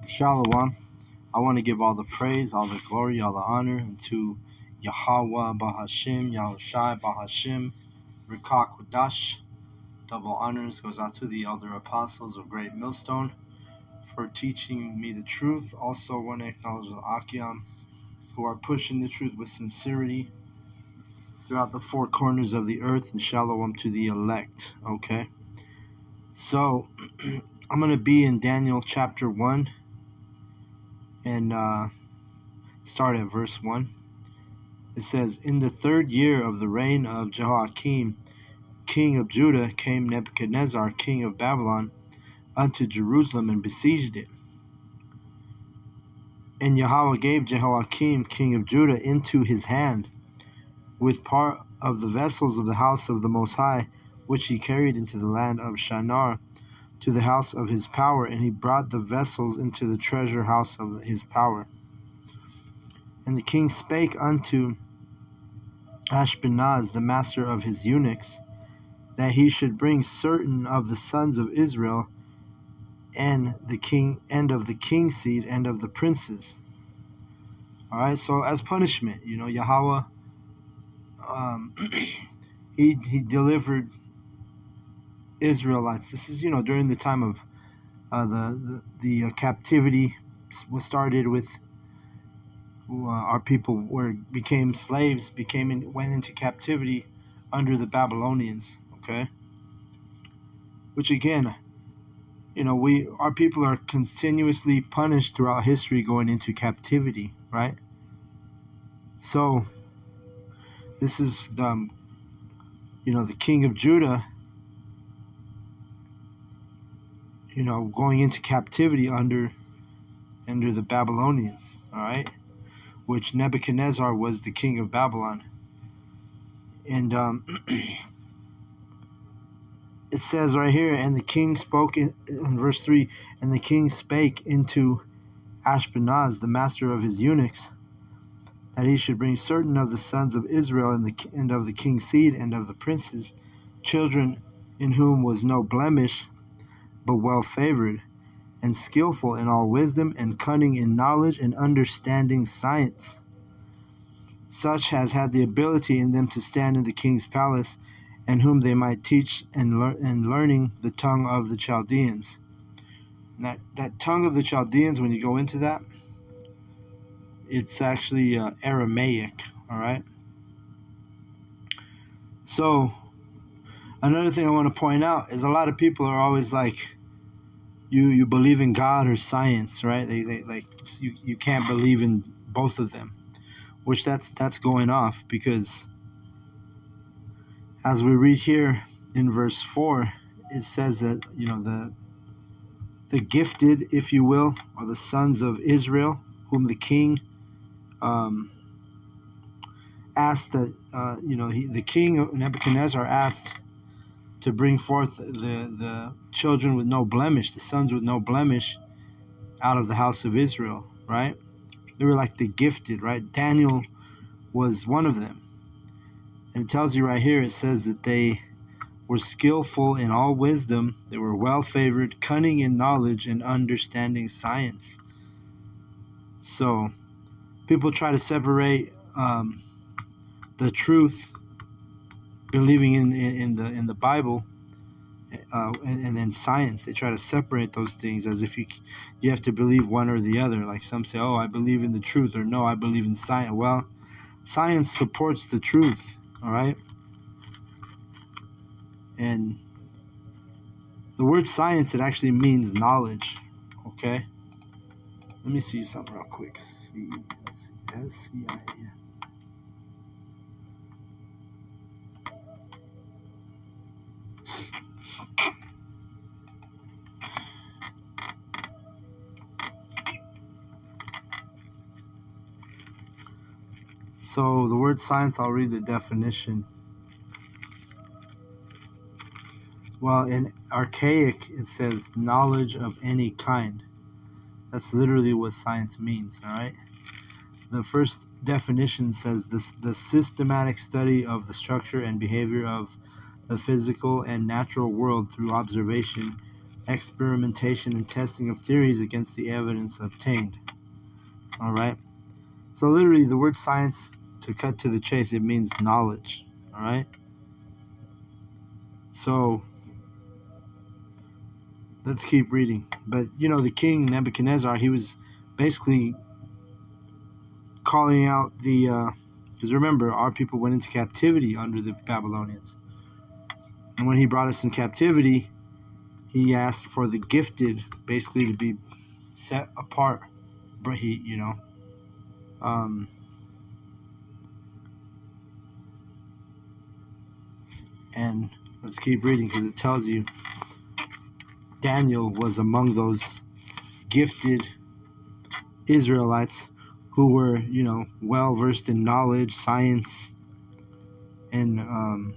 Shalom. I want to give all the praise, all the glory, all the honor unto Yahweh Bahashim, Yahushai Bahashim, Rikak Wadash. Double honors goes out to the elder apostles of Great Millstone for teaching me the truth. Also want to acknowledge the Akiam who are pushing the truth with sincerity throughout the four corners of the earth, and shalom to the elect. Okay. So I'm going to be in Daniel chapter 1 and start at verse 1. It says, "In the 3rd year of the reign of Jehoiakim, king of Judah, came Nebuchadnezzar, king of Babylon, unto Jerusalem and besieged it. And Yahweh gave Jehoiakim, king of Judah, into his hand, with part of the vessels of the house of the Most High, which he carried into the land of Shinar, to the house of his power, and he brought the vessels into the treasure house of his power. And the king spake unto Ashpenaz, the master of his eunuchs, that he should bring certain of the sons of Israel, and of the king's seed, and of the princes." All right, so as punishment, Yahweh, he delivered Israelites. This is during the time of the captivity was started with. Our people became slaves, went into captivity under the Babylonians. Okay, which again, our people are continuously punished throughout history, going into captivity, right? So this is the king of Judah, going into captivity under the Babylonians. All right. Which Nebuchadnezzar was the king of Babylon. And it says right here, and the king spoke in verse 3, and the king spake into Ashpenaz, the master of his eunuchs, that he should bring certain of the sons of Israel, and of the king's seed, and of the princes, children in whom was no blemish, but well favored, and skillful in all wisdom, and cunning in knowledge, and understanding science, such as had the ability in them to stand in the king's palace, and whom they might teach and learning the tongue of the Chaldeans. And that tongue of the Chaldeans, when you go into that, it's actually Aramaic. All right. So another thing I want to point out is a lot of people are always like, you believe in God or science, right? They like you can't believe in both of them, which that's going off, because as we read here in verse 4, it says that the gifted, if you will, are the sons of Israel, whom the king asked that the king of Nebuchadnezzar asked to bring forth the children with no blemish, the sons with no blemish, out of the house of Israel, right? They were like the gifted, right? Daniel was one of them. And it tells you right here, it says that they were skillful in all wisdom, they were well favored, cunning in knowledge, and understanding science. So people try to separate the truth, believing in the Bible, and then science. They try to separate those things as if you have to believe one or the other. Like some say, "Oh, I believe in the truth," or "No, I believe in science." Well, science supports the truth. All right. And the word science, it actually means knowledge. Okay. Let me see something real quick. S-C-I-N. So the word science, I'll read the definition. Well, in archaic, it says knowledge of any kind. That's literally what science means, all right? The first definition says the systematic study of the structure and behavior of the physical and natural world through observation, experimentation and testing of theories against the evidence obtained. All right. So literally, the word science, to cut to the chase, it means knowledge. All right. So let's keep reading. But the king Nebuchadnezzar, he was basically calling out the, because remember, our people went into captivity under the Babylonians, and when he brought us in captivity, he asked for the gifted, basically, to be set apart. But and let's keep reading, because it tells you Daniel was among those gifted Israelites who were, well versed in knowledge, science, and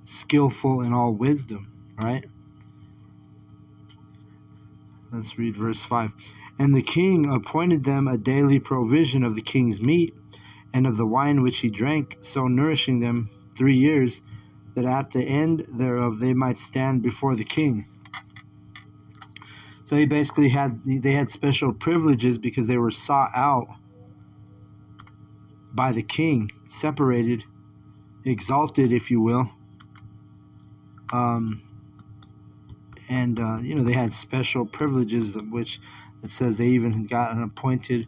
skillful in all wisdom, right? Let's read verse 5. And the king appointed them a daily provision of the king's meat and of the wine which he drank, so nourishing them 3 years, that at the end thereof they might stand before the king. So they had special privileges because they were sought out by the king, separated, exalted, if you will. They had special privileges, which it says they even got an appointed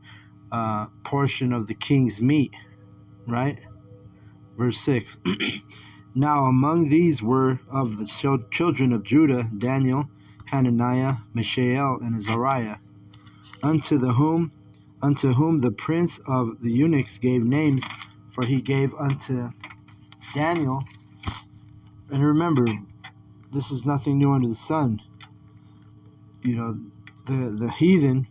portion of the king's meat, right? Verse 6. Now among these were of the children of Judah, Daniel, Hananiah, Mishael, and Azariah, unto whom the prince of the eunuchs gave names, for he gave unto Daniel. And remember, this is nothing new under the sun. The heathen,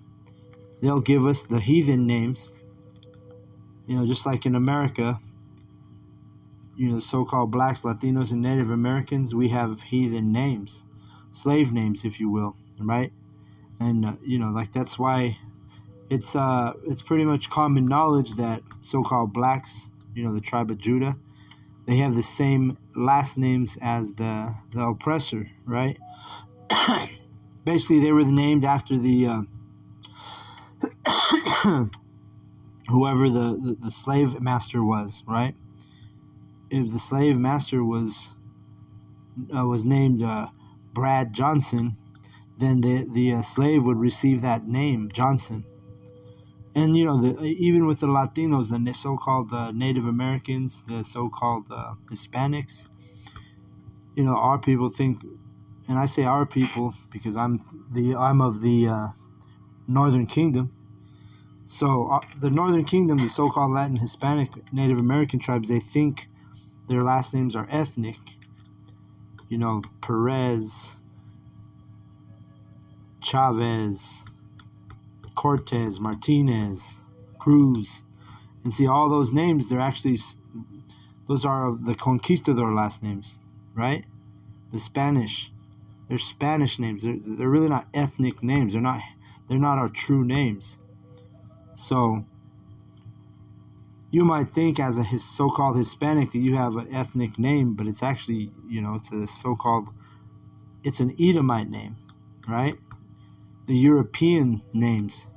they'll give us the heathen names. Just like in America, the so-called blacks, Latinos, and Native Americans, we have heathen names, slave names, if you will, right? And that's why it's pretty much common knowledge that so-called blacks, the tribe of Judah, they have the same last names as the oppressor, right? Basically, they were named after the whoever the slave master was, right? If the slave master was named Brad Johnson, then the slave would receive that name, Johnson. And even with the Latinos, the so-called Native Americans, the so-called Hispanics, our people think, and I say our people because I'm of the Northern Kingdom. So the Northern Kingdom, the so-called Latin, Hispanic, Native American tribes, they think their last names are ethnic. Perez, Chavez, Cortez, Martinez, Cruz. And see, all those names, those are the conquistador last names, right? The Spanish. They're Spanish names. They're really not ethnic names. They're not our true names. So you might think as a so-called Hispanic that you have an ethnic name, but it's actually, it's an Edomite name, right? The European names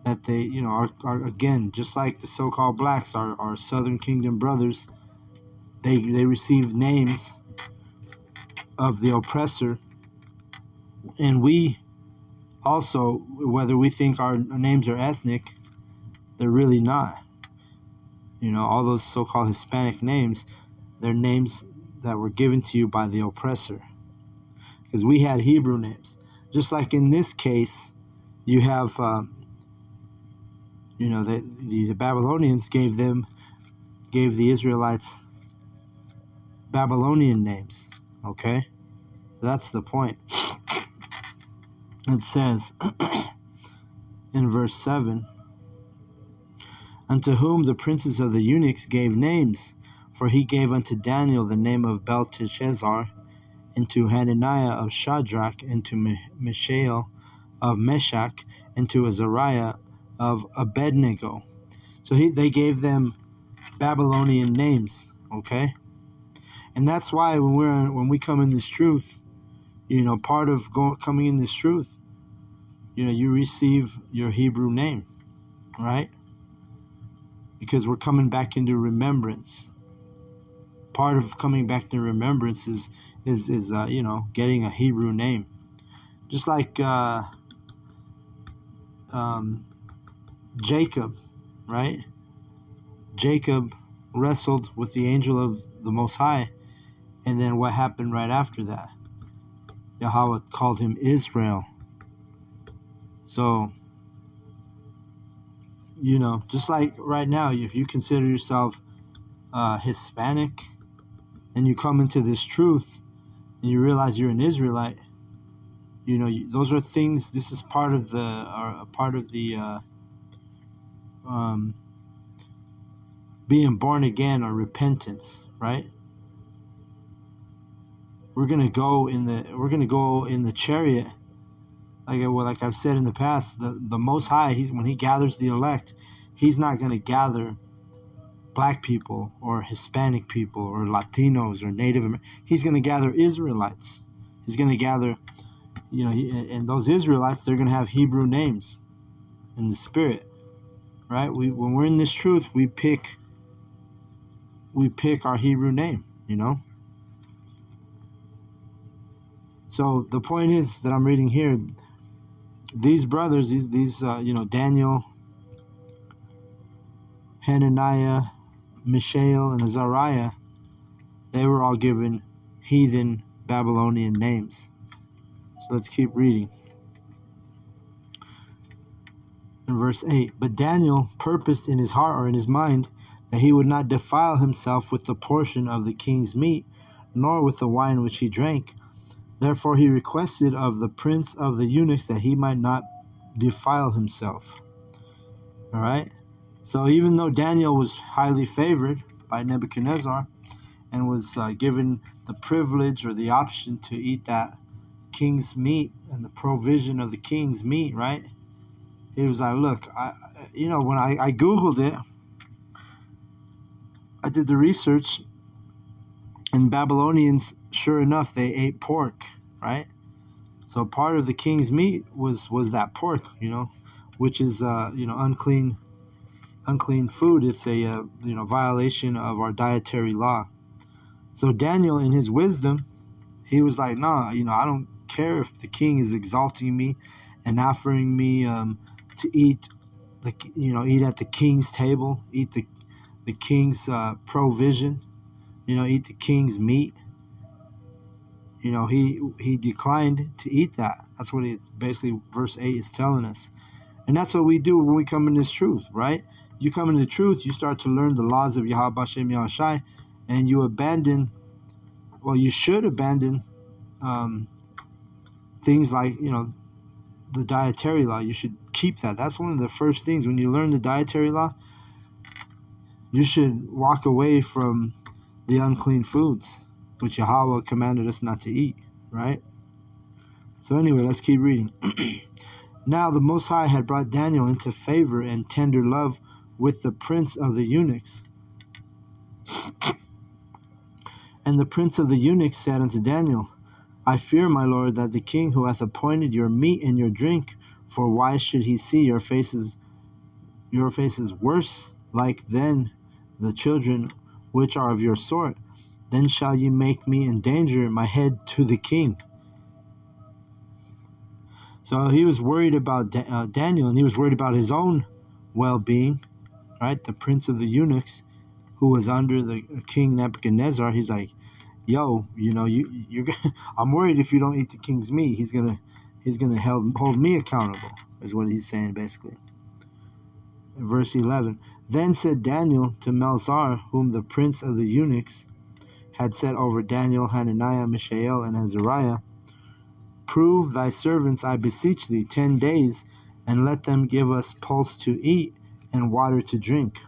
that they, are again, just like the so-called blacks, our Southern Kingdom brothers, they received names of the oppressor, and we also, whether we think our names are ethnic, they're really not. All those so-called Hispanic names, they're names that were given to you by the oppressor, because we had Hebrew names. Just like in this case, you have, the Babylonians gave the Israelites Babylonian names. Okay, so that's the point. It says in verse 7, unto whom the princes of the eunuchs gave names, for he gave unto Daniel the name of Belteshazzar, and to Hananiah of Shadrach, and to Mishael of Meshach, and to Azariah of Abednego. So they gave them Babylonian names, okay? And that's why when we come in this truth, Part of coming in this truth, you receive your Hebrew name, right? Because we're coming back into remembrance. Part of coming back to remembrance is getting a Hebrew name. Just like Jacob, right? Jacob wrestled with the angel of the Most High, and then what happened right after that? Yahweh called him Israel. So, just like right now, if you consider yourself Hispanic, and you come into this truth, and you realize you're an Israelite, those are things. This is part of the being born again or repentance, right? We're gonna go in the chariot, like I've said in the past. The Most High, when He gathers the elect, He's not gonna gather Black people or Hispanic people or Latinos or Native Americans. He's gonna gather Israelites. He's gonna gather, and those Israelites, they're gonna have Hebrew names in the spirit, right? When we're in this truth, we pick our Hebrew name, So the point is that I'm reading here, these brothers, these Daniel, Hananiah, Mishael, and Azariah, they were all given heathen Babylonian names. So let's keep reading. In verse 8, but Daniel purposed in his heart or in his mind that he would not defile himself with the portion of the king's meat, nor with the wine which he drank. Therefore he requested of the prince of the eunuchs that he might not defile himself. All right? So even though Daniel was highly favored by Nebuchadnezzar and was given the privilege or the option to eat that king's meat and the provision of the king's meat, right? He was like, look, when I Googled it, I did the research, and Babylonians, sure enough, they ate pork, right? So part of the king's meat was that pork, which is unclean food. It's a violation of our dietary law. So Daniel, in his wisdom, he was like, nah, I don't care if the king is exalting me and offering me to eat eat at the king's table, eat the king's provision, eat the king's meat. He declined to eat that. That's what it's basically verse 8 is telling us. And that's what we do when we come in this truth, right? You come into the truth, you start to learn the laws of Yahweh Hashem Yahushai, and you should abandon things like, the dietary law. You should keep that. That's one of the first things. When you learn the dietary law, you should walk away from the unclean foods, which Yahweh commanded us not to eat, right? So anyway, let's keep reading. Now the Most High had brought Daniel into favor and tender love with the prince of the eunuchs. And the prince of the eunuchs said unto Daniel, I fear, my lord, that the king who hath appointed your meat and your drink, for why should he see your faces worse like than the children which are of your sort? Then shall ye make me endanger my head to the king. So he was worried about Daniel, and he was worried about his own well-being, right? The prince of the eunuchs, who was under the king Nebuchadnezzar. He's like, yo, you're I'm worried if you don't eat the king's meat, he's gonna hold me accountable, is what he's saying basically. Verse 11. Then said Daniel to Melzar, whom the prince of the eunuchs had set over Daniel, Hananiah, Mishael, and Azariah, prove thy servants, I beseech thee, 10 days, and let them give us pulse to eat and water to drink.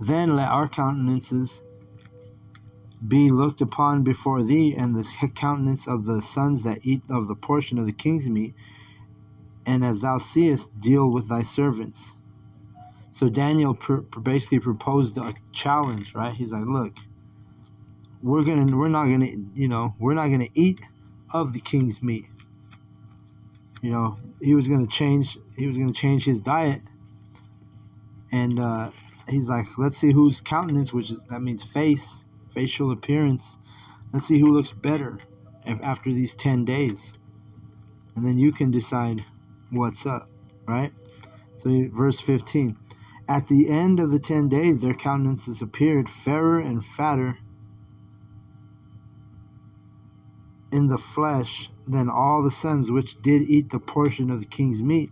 Then let our countenances be looked upon before thee, and the countenance of the sons that eat of the portion of the king's meat, and as thou seest, deal with thy servants. So Daniel basically proposed a challenge, right? He's like, look, we're not gonna eat of the king's meat. He was gonna change his diet, and he's like, let's see whose countenance, that means facial appearance. Let's see who looks better after these 10 days, and then you can decide what's up, right? So verse 15, at the end of the 10 days, their countenances appeared fairer and fatter in the flesh than all the sons which did eat the portion of the king's meat.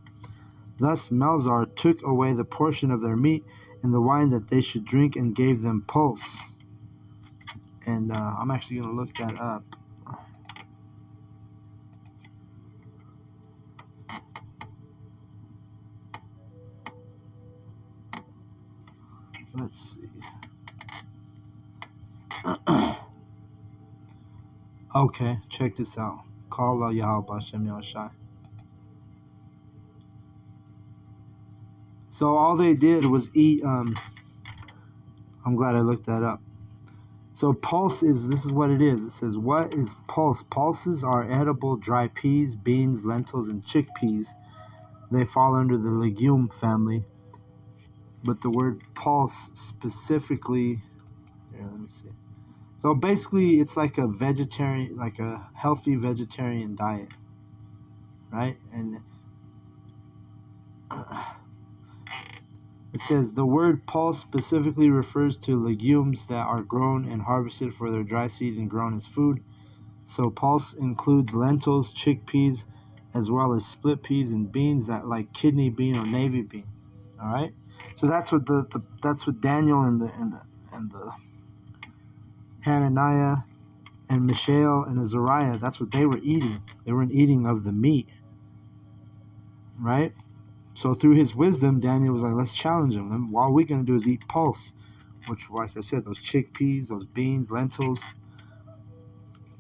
Thus Melzar took away the portion of their meat and the wine that they should drink, and gave them pulse. And I'm actually going to look that up. Let's see. Okay, check this out. Call Yahweh Bashem Yahushai. So all they did was eat. I'm glad I looked that up. So this is what it is. It says, what is pulse? Pulses are edible dry peas, beans, lentils, and chickpeas. They fall under the legume family. But the word pulse specifically, here, let me see. So basically, it's like a healthy vegetarian diet, right? And it says the word pulse specifically refers to legumes that are grown and harvested for their dry seed and grown as food. So pulse includes lentils, chickpeas, as well as split peas and beans that like kidney bean or navy bean. All right. So that's what that's what Daniel and the Hananiah and Mishael and Azariah, that's what they were eating. They weren't eating of the meat, right? So through his wisdom, Daniel was like, let's challenge him. And all we're going to do is eat pulse, which, like I said, those chickpeas, those beans, lentils,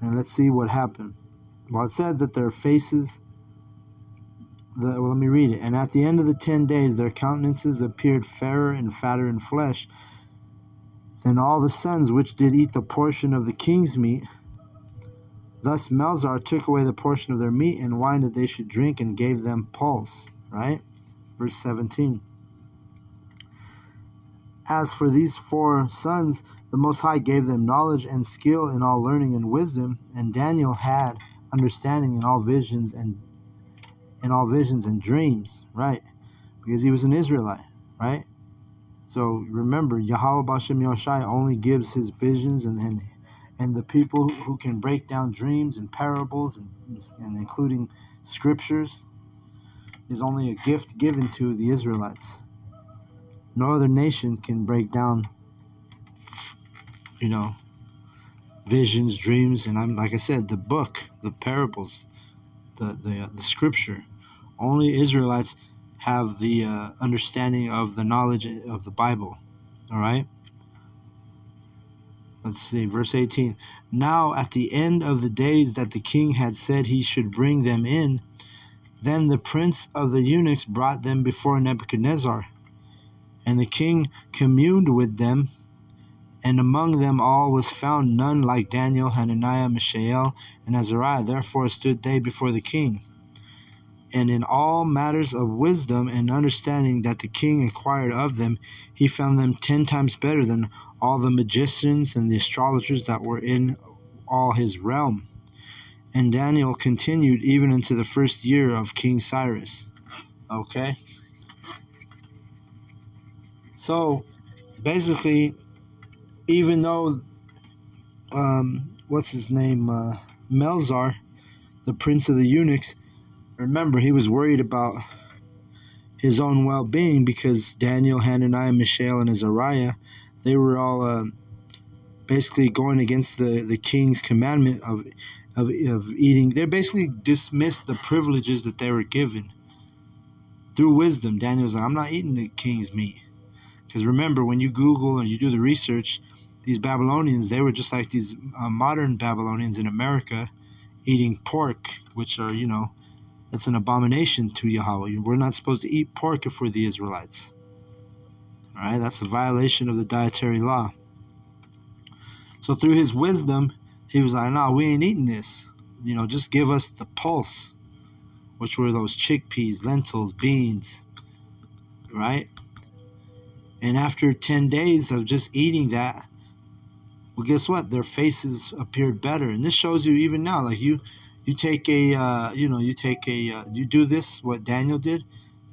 and let's see what happened. Well, it says that their faces, let me read it. And at the end of the 10 days, their countenances appeared fairer and fatter in flesh than all the sons which did eat the portion of the king's meat. Thus Melzar took away the portion of their meat and wine that they should drink, and gave them pulse. Right? Verse 17. As for these 4 sons, the Most High gave them knowledge and skill in all learning and wisdom, and Daniel had understanding in all visions and dreams, right? Because he was an Israelite, right? So remember, Yahweh Bashem Yahushai only gives his visions, and the people who can break down dreams and parables and including scriptures is only a gift given to the Israelites. No other nation can break down, visions, dreams, and like I said, the book, the parables, the scripture. Only Israelites have the understanding of the knowledge of the Bible. All right? Let's see, verse 18. Now at the end of the days that the king had said he should bring them in, then the prince of the eunuchs brought them before Nebuchadnezzar. And the king communed with them, and among them all was found none like Daniel, Hananiah, Mishael, and Azariah. Therefore stood they before the king. And in all matters of wisdom and understanding that the king inquired of them, he found them 10 times better than all the magicians and the astrologers that were in all his realm. And Daniel continued even into the first year of King Cyrus. Okay? So, basically, even though, what's his name, Melzar, the prince of the eunuchs, remember, he was worried about his own well-being because Daniel, Hananiah, Mishael, and Azariah, they were all basically going against the king's commandment of eating. They basically dismissed the privileges that they were given. Through wisdom, Daniel was like, I'm not eating the king's meat. Because remember, when you Google and you do the research, these Babylonians, they were just like these modern Babylonians in America eating pork, which are, that's an abomination to Yahweh. We're not supposed to eat pork if we're the Israelites. All right, that's a violation of the dietary law. So through his wisdom, he was like, "No, we ain't eating this. Just give us the pulse," which were those chickpeas, lentils, beans, right? And after 10 days of just eating that, well, guess what? Their faces appeared better. And this shows you even now, like you take you do this, what Daniel did.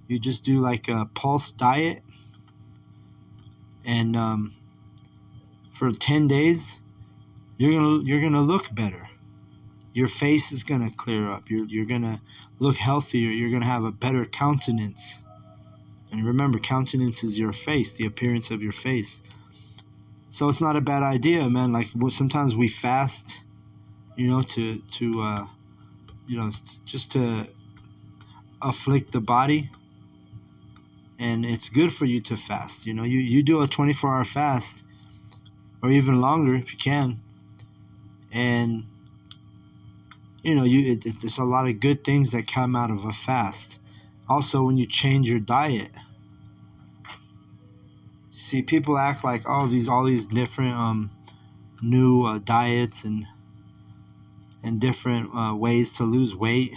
You just do like a pulse diet, and for 10 days, you're gonna look better. Your face is gonna clear up. You're gonna look healthier. You're gonna have a better countenance. And remember, countenance is your face, the appearance of your face. So it's not a bad idea, man. Like sometimes we fast, just to afflict the body. And it's good for you to fast. You do a 24-hour fast, or even longer if you can. And there's a lot of good things that come out of a fast. Also, when you change your diet. See, people act like all these different new diets and different ways to lose weight,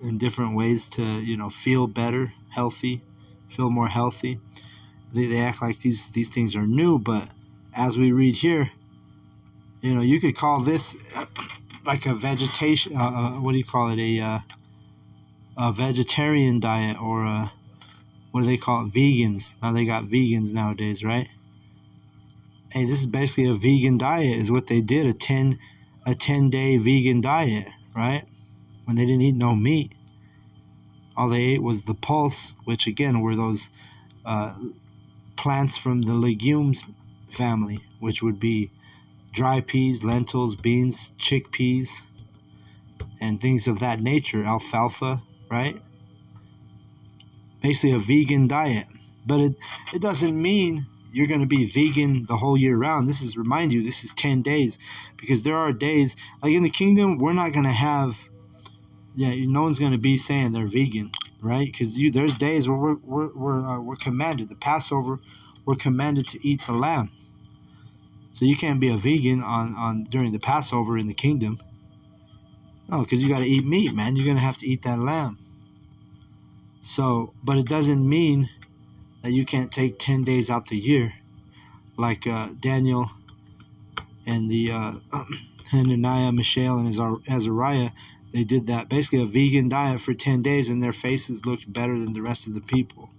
and different ways to feel better, healthy, feel more healthy. They act like these things are new, but as we read here, you could call this like a vegetation. What do you call it? A vegetarian diet, or what do they call it? Vegans. Now they got vegans nowadays, right? Hey, this is basically a vegan diet, is what they did. A 10-day vegan diet, right? When they didn't eat no meat, all they ate was the pulse, which again were those plants from the legumes family, which would be dry peas, lentils, beans, chickpeas, and things of that nature, alfalfa, right? Basically a vegan diet. But it doesn't mean you're going to be vegan the whole year round. This is 10 days, because there are days, like in the kingdom, we're not going to have, no one's going to be saying they're vegan, right? Because there's days where we're commanded, the Passover, we're commanded to eat the lamb. So you can't be a vegan on during the Passover in the kingdom. No, because you got to eat meat, man. You're going to have to eat that lamb. So, but it doesn't mean that you can't take 10 days out the year, like Daniel and the Hananiah, Mishael, and Azariah. They did that, basically a vegan diet for 10 days, and their faces looked better than the rest of the people.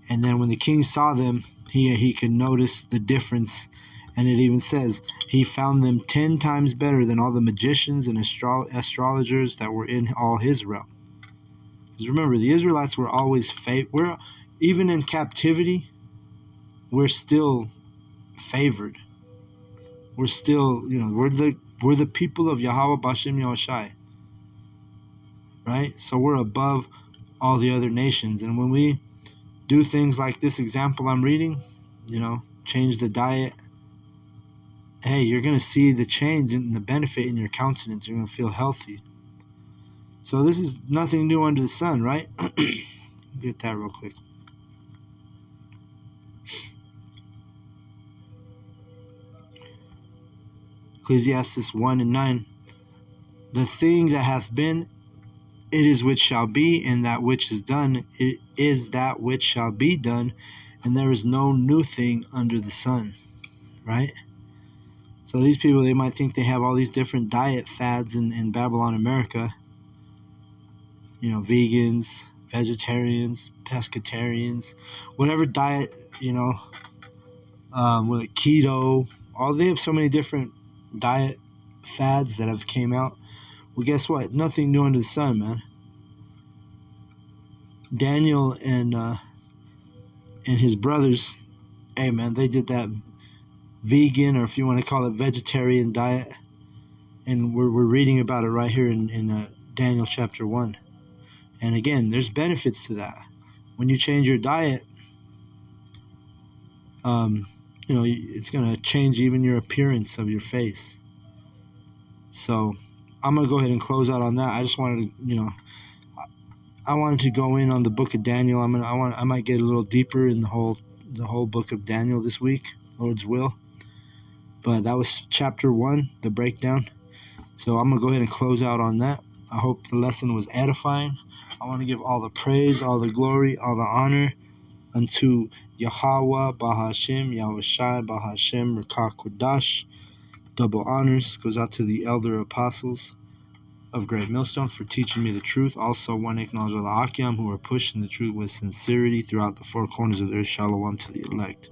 And then when the king saw them, he could notice the difference. And it even says he found them 10 times better than all the magicians and astrologers that were in all his realm. Because remember, the Israelites were always even in captivity, we're still favored. We're still, we're the people of Yahweh Bashem Yahushai, right? So we're above all the other nations. And when we do things like this example I'm reading, change the diet, hey, you're going to see the change and the benefit in your countenance. You're going to feel healthy. So this is nothing new under the sun, right? Get that real quick. Ecclesiastes 1:9. The thing that hath been, it is which shall be, and that which is done, it is that which shall be done, and there is no new thing under the sun, right? So these people, they might think they have all these different diet fads in Babylon, America. Vegans, vegetarians, pescatarians, whatever diet, with keto, they have so many different diet fads that have came out. Well, guess what? Nothing new under the sun, man. Daniel and his brothers, hey, man, they did that vegan, or if you want to call it vegetarian diet, and we're reading about it right here in Daniel chapter 1. And again, there's benefits to that. When you change your diet, it's going to change even your appearance of your face. So I'm going to go ahead and close out on that. I just wanted to, I wanted to go in on the book of Daniel. I might get a little deeper in the whole book of Daniel this week. Lord's will. But that was chapter 1, the breakdown. So I'm going to go ahead and close out on that. I hope the lesson was edifying. I want to give all the praise, all the glory, all the honor unto Yahweh, Bahashim, Yahushai, Bahashim, Rakah Kodash. Double honors goes out to the elder apostles of Great Millstone for teaching me the truth. Also, one acknowledge all the Akim who are pushing the truth with sincerity throughout the four corners of the earth. Shalom to the elect.